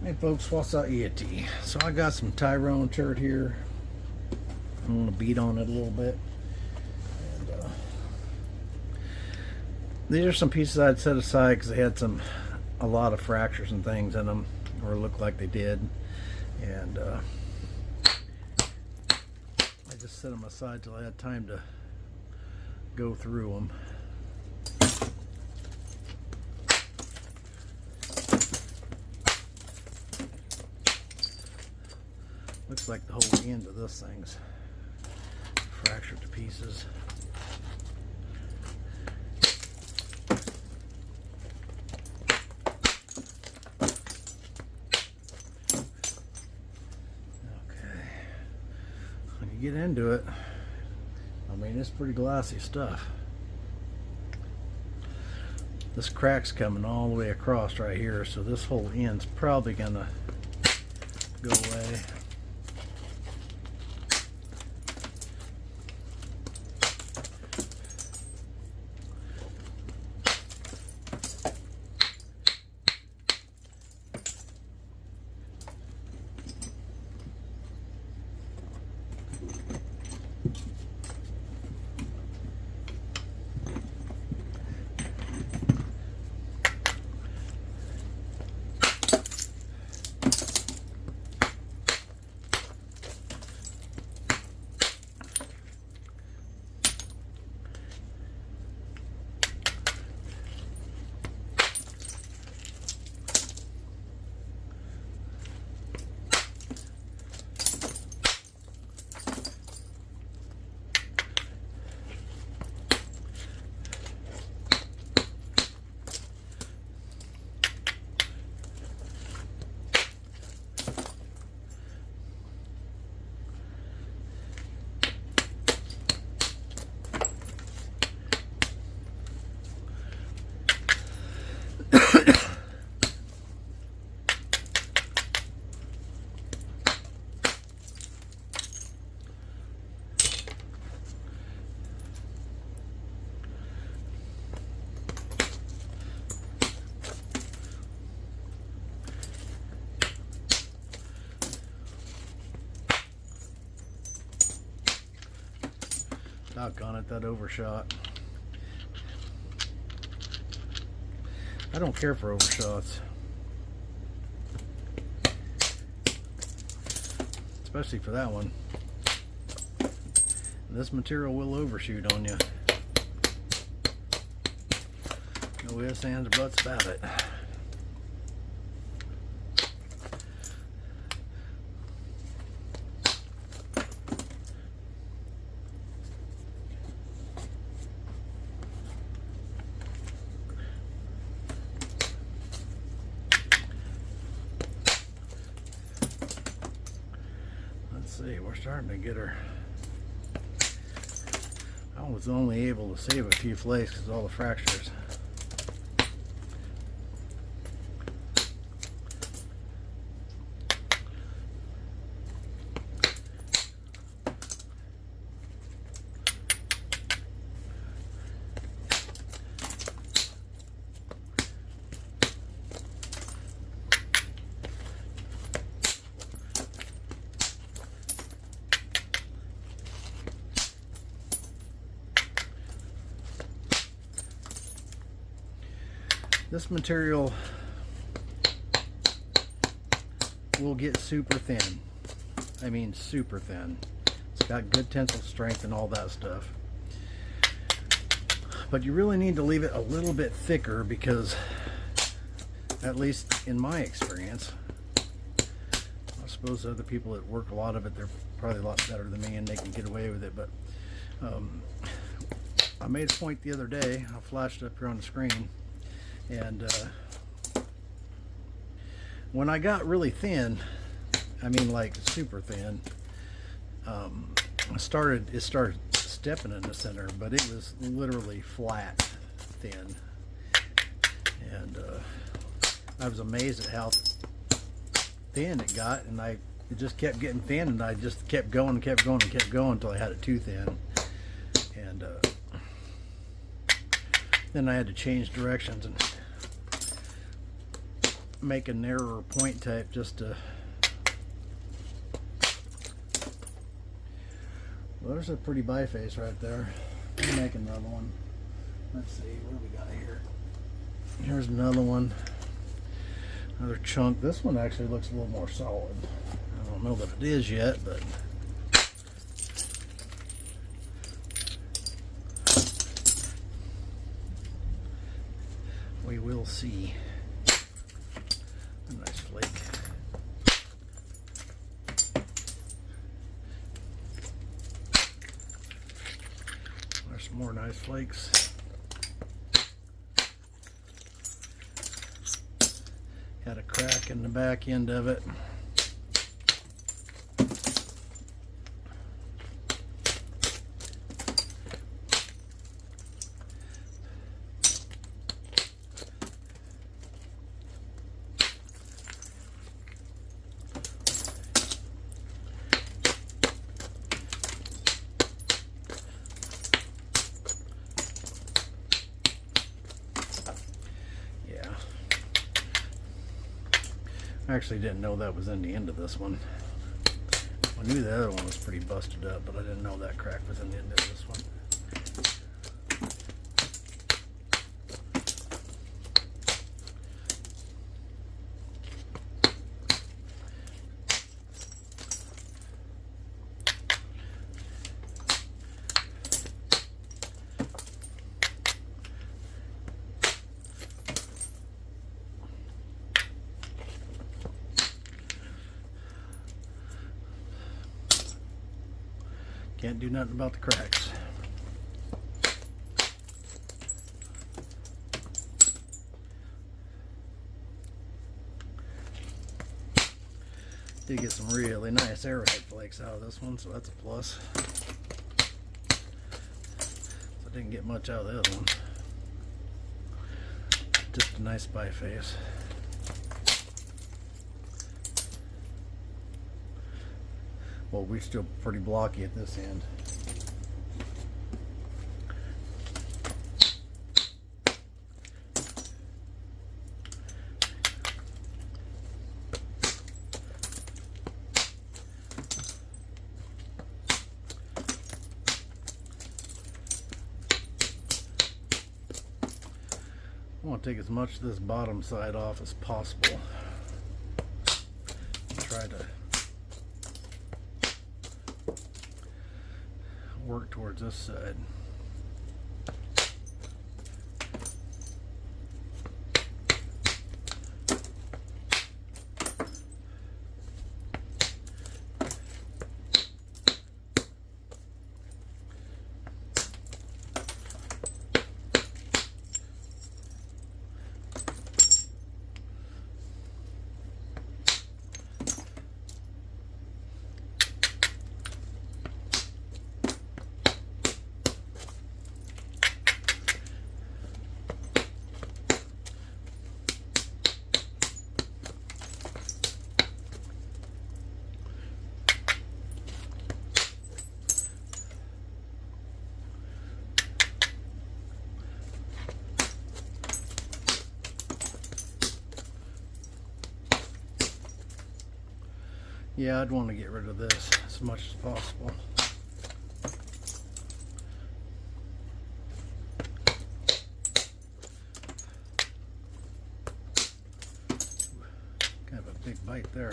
Hey folks, what's up, iyatee? So I got some Tyrone Chert here. I'm going to beat on it a little bit. And, these are some pieces I'd set aside because they had a lot of fractures and things in them, or looked like they did. And I just set them aside till I had time to go through them. Looks like the whole end of this thing's fractured to pieces. Okay. When you get into it, I mean, it's pretty glossy stuff. This crack's coming all the way across right here, so this whole end's probably gonna go away. Doggone it, that overshot. I don't care for overshots. Especially for that one. This material will overshoot on you. No ifs, ands, or buts about it. See, we're starting to get her. I was only able to save a few flakes because of all the fractures. This material will get super thin. I mean super thin. It's got good tensile strength and all that stuff. But you really need to leave it a little bit thicker because, at least in my experience, I suppose other people that work a lot of it, they're probably a lot better than me and they can get away with it. But I made a point the other day, I flashed it up here on the screen. And when I got really thin, I mean like super thin, it started stepping in the center, but it was literally flat thin. And I was amazed at how thin it got, and it just kept getting thin, and I just kept going and kept going and kept going until I had it too thin. And then I had to change directions, and make a narrower point type just to. Well, there's a pretty biface right there. I'll make another one. Let's see, what do we got here? Here's another one. Another chunk. This one actually looks a little more solid. I don't know that it is yet, but we will see. A nice flake. There's some more nice flakes. Had a crack in the back end of it. I actually didn't know that was in the end of this one. I knew the other one was pretty busted up, but I didn't know that crack was in the end of this one. Can't do nothing about the cracks. Did get some really nice arrowhead flakes out of this one, so that's a plus. So I didn't get much out of the other one. Just a nice biface. Well, we're still pretty blocky at this end. I want to take as much of this bottom side off as possible. Try to work towards this side. Yeah, I'd want to get rid of this as much as possible. Kind of a big bite there.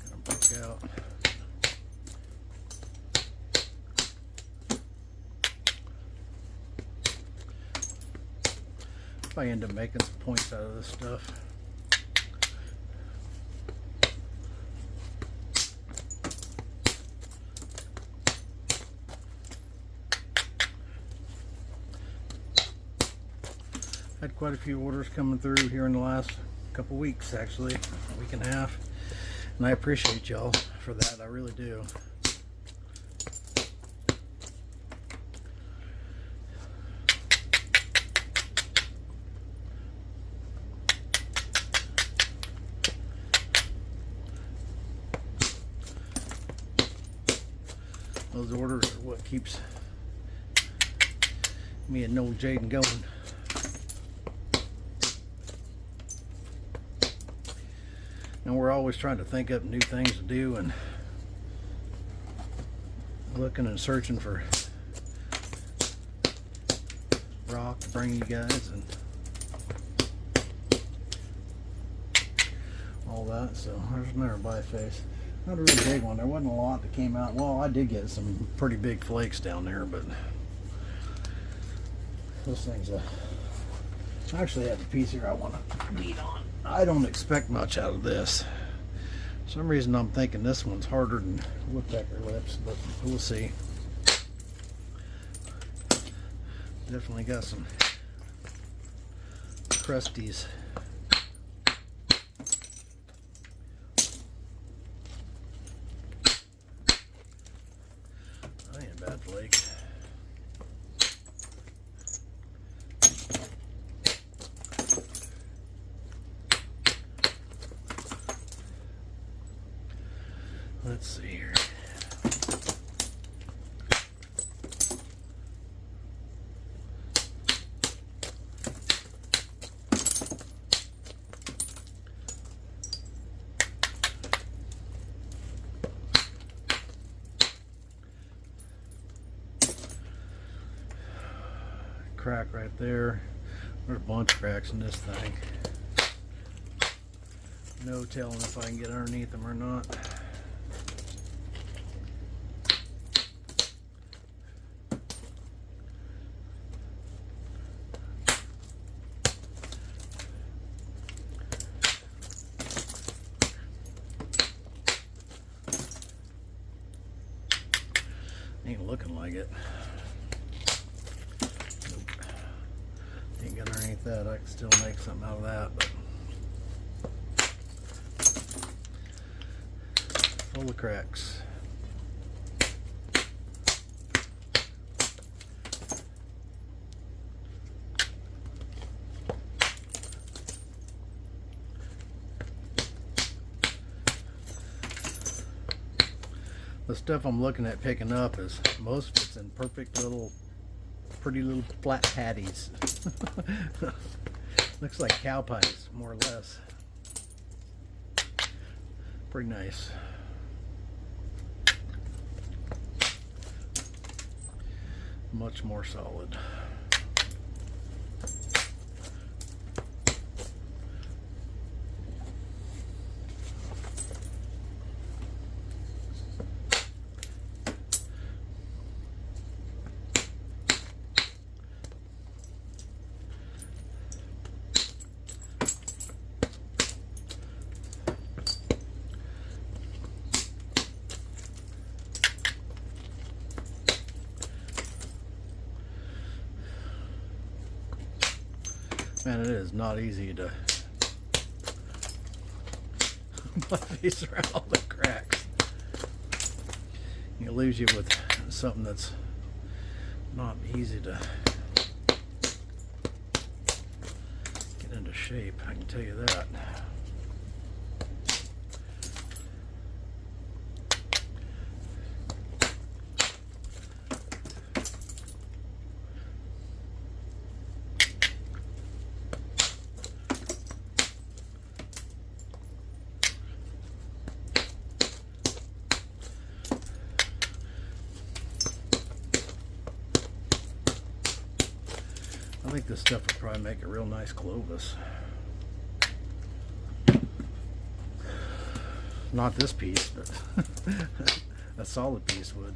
Gonna break out. If I end up making some points out of this stuff. Had quite a few orders coming through here in the last couple weeks, actually, a week and a half, and I appreciate y'all for that. I really do. Those orders are what keeps me and Noel Jaden going. And we're always trying to think up new things to do and looking and searching for rock to bring you guys and all that. So there's another biface. Not a really big one. There wasn't a lot that came out. Well, I did get some pretty big flakes down there, but this thing's I actually have a piece here I want to beat on. I don't expect much out of this. For some reason I'm thinking this one's harder than woodpecker lips, but we'll see. Definitely got some crusties. That ain't a bad flake. Let's see here. Crack right there. There's a bunch of cracks in this thing. No telling if I can get underneath them or not. Ain't looking like it. Nope. Ain't get underneath that. I can still make something out of that, but full of cracks. The stuff I'm looking at picking up is most of it's in perfect little, pretty little flat patties. Looks like cow pies, more or less. Pretty nice. Much more solid. Man, it is not easy to face around all the cracks. It leaves you with something that's not easy to get into shape, I can tell you that. I think this stuff would probably make a real nice Clovis. Not this piece, but a solid piece would.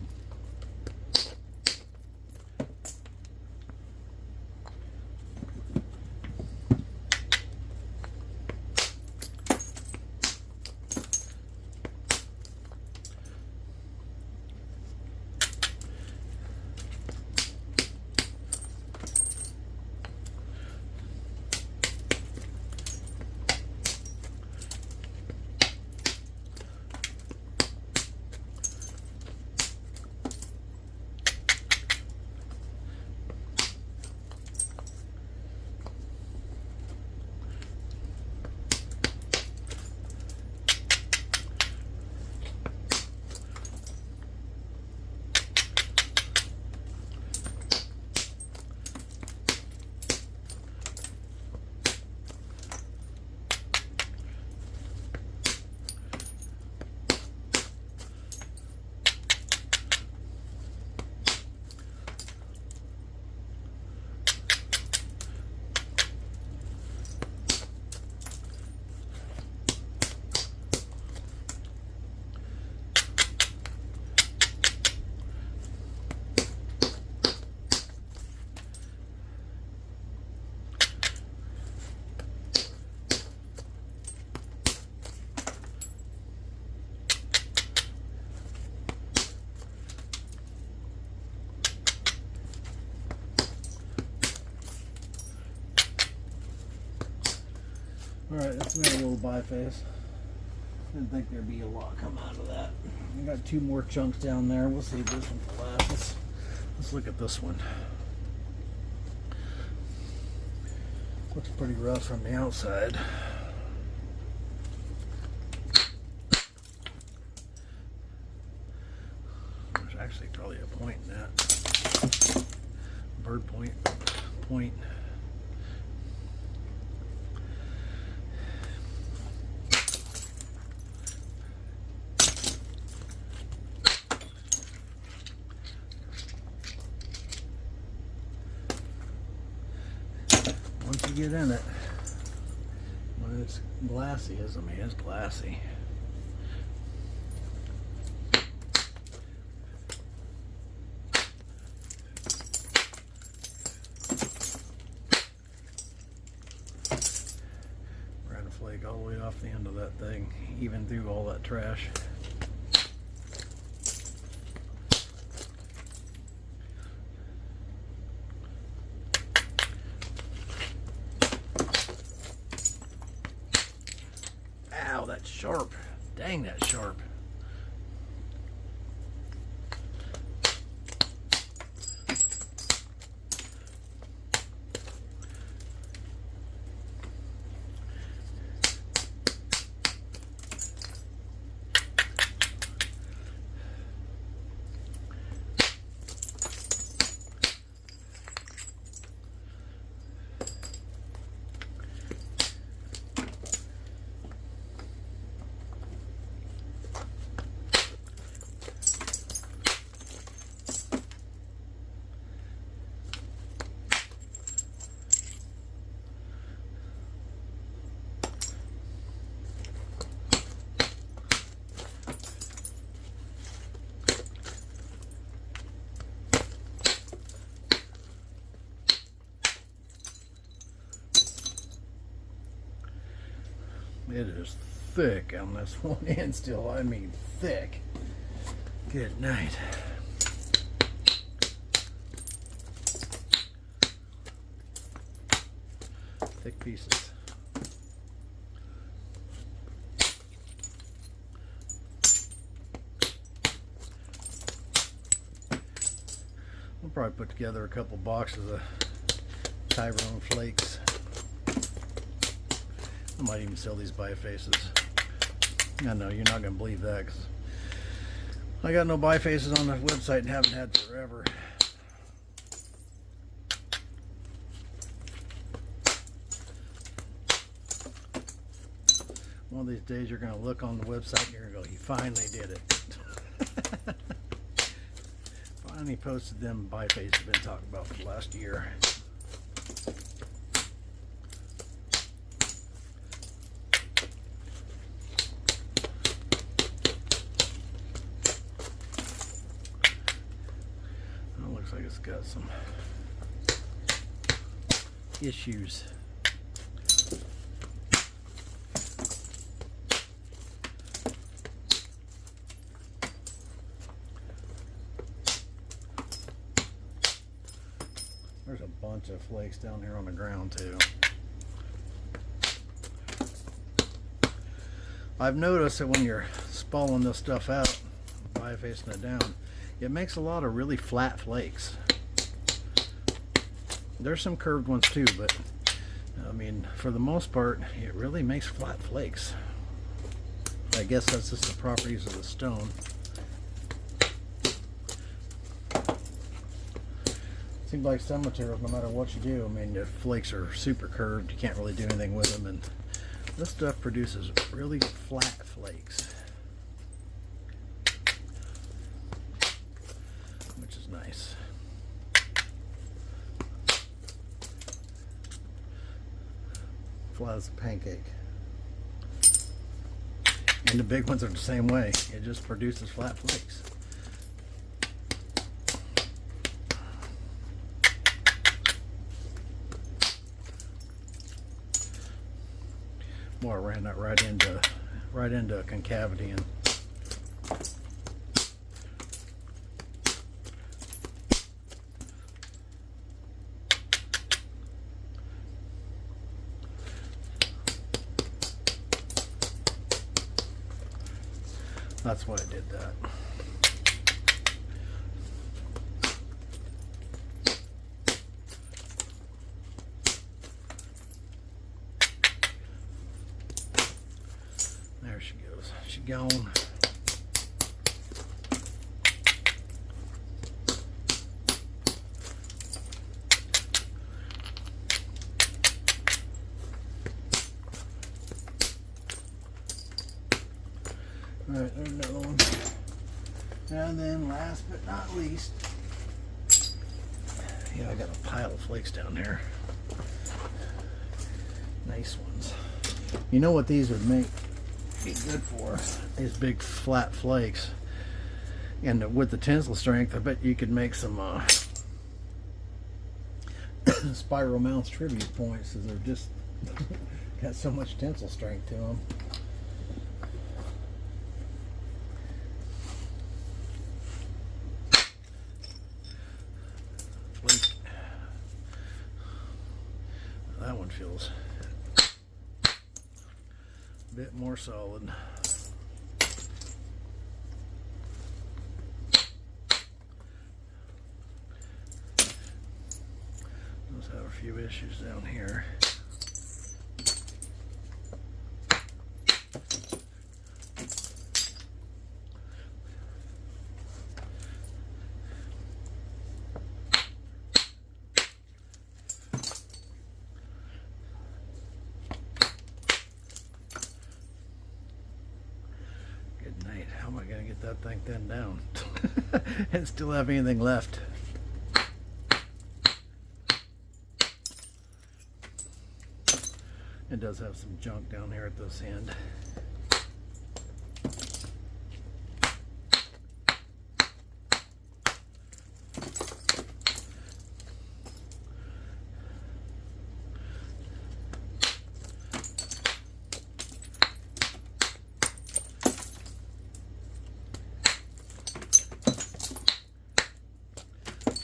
Alright, let's make a little biface. Didn't think there'd be a lot come out of that. I got 2 more chunks down there. We'll save this one for last. Let's look at this one. Looks pretty rough from the outside. There's actually probably a point in that. Bird point. Once you get in it, when it's glassy, I mean, it's glassy. We're gonna flake all the way off the end of that thing, even through all that trash. Ow, that's sharp. Dang, that's sharp. It is thick on this one end still. I mean thick. Good night. Thick pieces. We'll probably put together a couple boxes of Tyrone flakes. I might even sell these bifaces. I know you're not going to believe that because I got no bifaces on the website and haven't had forever. One of these days you're going to look on the website and you're going to go, you finally did it. Finally posted them bifaces I've been talking about for the last year. Looks like it's got some issues. There's a bunch of flakes down here on the ground too. I've noticed that when you're spalling this stuff out, bifacing it down, it makes a lot of really flat flakes. There's some curved ones too, but I mean, for the most part, it really makes flat flakes. I guess that's just the properties of the stone. Seems like some materials, no matter what you do, I mean, the flakes are super curved. You can't really do anything with them, and this stuff produces really flat flakes. Nice. Flat as a pancake. And the big ones are the same way. It just produces flat flakes. Boy, I ran that right into a concavity and That's why I did that. There she goes. She gone. Alright, there's another one. And then last but not least, yeah, I got a pile of flakes down here. Nice ones. You know what these would be good for? These big flat flakes. And with the tensile strength, I bet you could make some spiral mounts tribute points, because they're just got so much tensile strength to them. That one feels a bit more solid. Those have a few issues down here. How am I going to get that thing thinned down and still have anything left? It does have some junk down here at this end.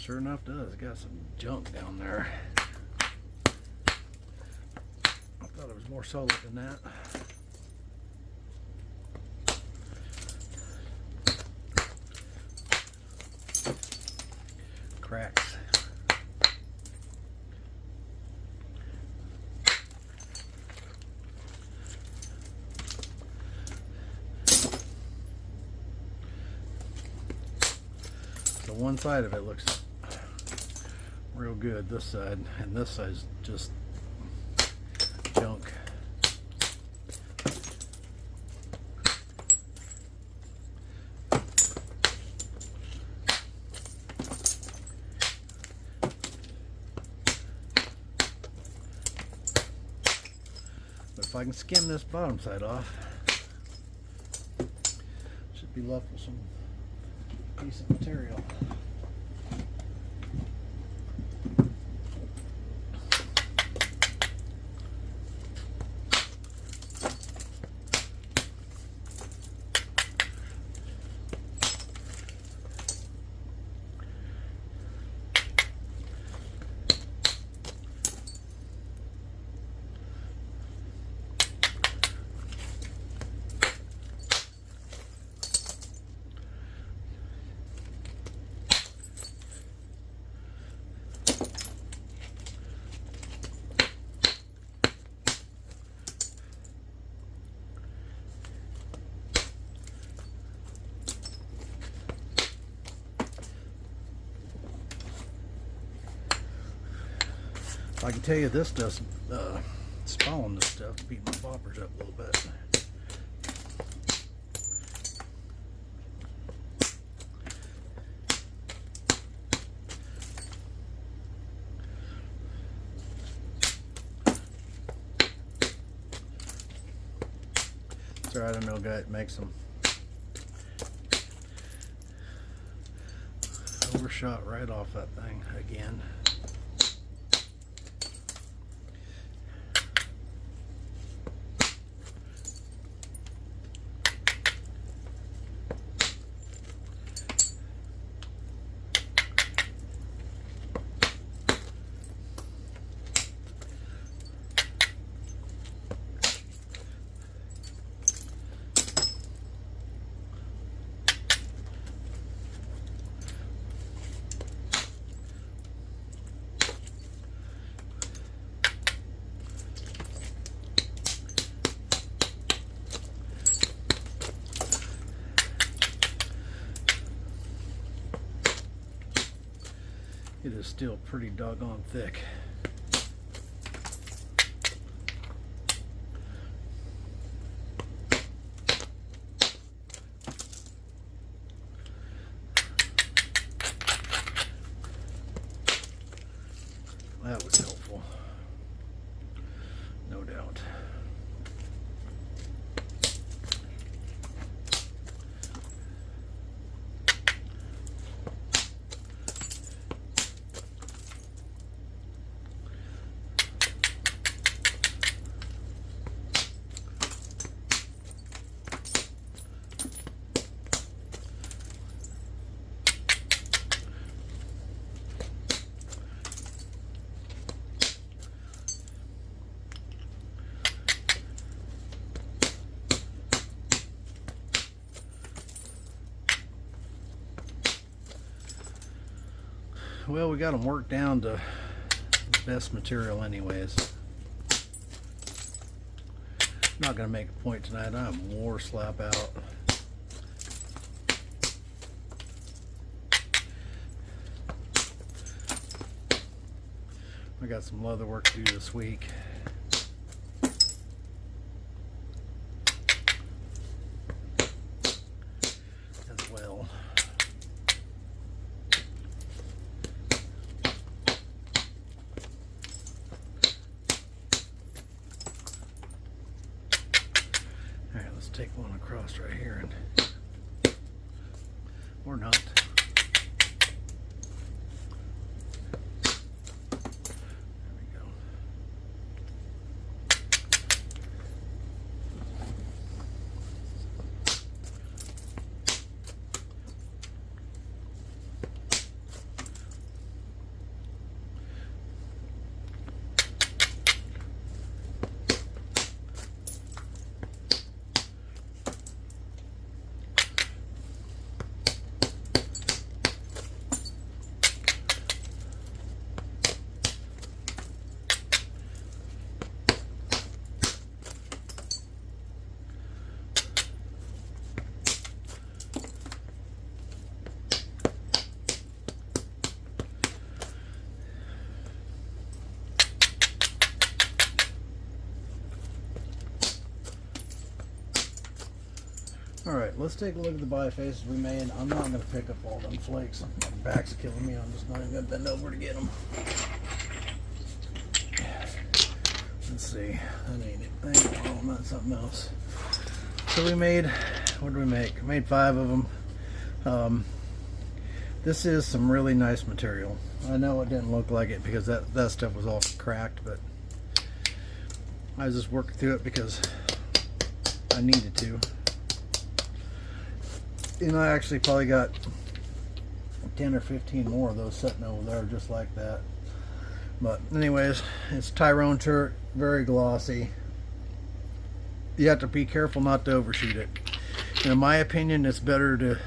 Sure enough, does. Got some junk down there. I thought it was more solid than that. Cracks. So one side of it looks real good, this side, and this side's just junk. But if I can skim this bottom side off, should be left with some decent material. I can tell you this does spalling this stuff, beat my boppers up a little bit. It's alright, I know a guy that makes them. Overshot right off that thing again. it is still pretty doggone thick. That was helpful, no doubt. Well, we got them worked down to the best material anyways. Not going to make a point tonight. I have more slap out. I got some leather work to do this week. As well. Take one across right here, and or not. There we go. Alright, let's take a look at the bifaces we made. I'm not going to pick up all them flakes. My back's killing me. I'm just not even going to bend over to get them. Let's see. That ain't it. Oh, not something else. So we made, what did we make? Made 5 of them. This is some really nice material. I know it didn't look like it because that stuff was all cracked, but I was just working through it because I needed to. And I actually probably got 10 or 15 more of those sitting over there just like that. But anyways, it's Tyrone Chert, very glossy. You have to be careful not to overshoot it. And in my opinion, it's better to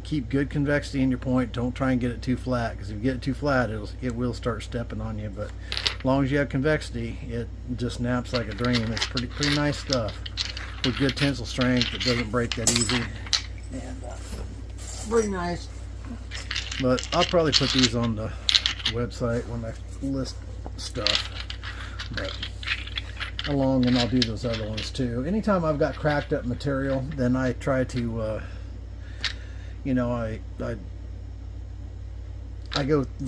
keep good convexity in your point. Don't try and get it too flat, because if you get it too flat, it will start stepping on you. But as long as you have convexity, it just snaps like a dream. It's pretty nice stuff with good tensile strength. It doesn't break that easy. And pretty nice. But I'll probably put these on the website when I list stuff. But along, and I'll do those other ones too. Anytime I've got cracked up material, then I try to you know, I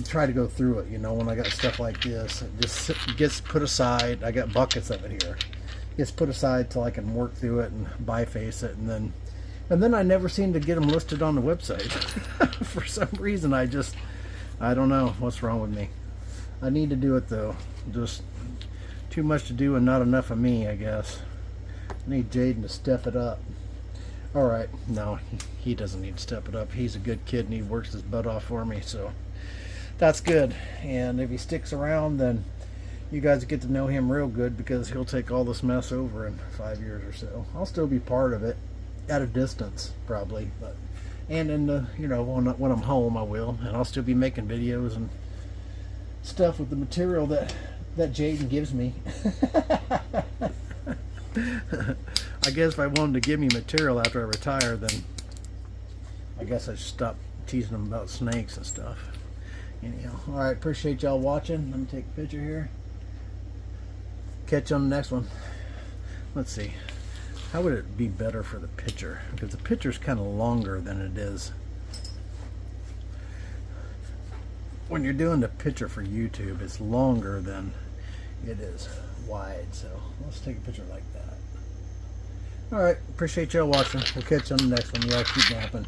try to go through it. You know, when I got stuff like this, it just gets put aside. I got buckets of it here. It gets put aside till I can work through it and biface it, and then I never seem to get them listed on the website. For some reason, I don't know what's wrong with me. I need to do it though. Just too much to do and not enough of me, I guess. I need Jaden to step it up. Alright, no, he doesn't need to step it up. He's a good kid and he works his butt off for me, so that's good. And if he sticks around, then you guys get to know him real good, because he'll take all this mess over in 5 years or so. I'll still be part of it at a distance, probably, but and in the, you know, when I'm home, I will, and I'll still be making videos and stuff with the material that Jaden gives me. I guess if I wanted to give me material after I retire, then I guess I should stop teasing them about snakes and stuff. Anyhow, all right, appreciate y'all watching. Let me take a picture here. Catch you on the next one. Let's see. How would it be better for the picture? Because the picture's kind of longer than it is. When you're doing the picture for YouTube, it's longer than it is wide. So let's take a picture like that. All right, appreciate y'all watching. We'll catch you on the next one. Y'all keep napping.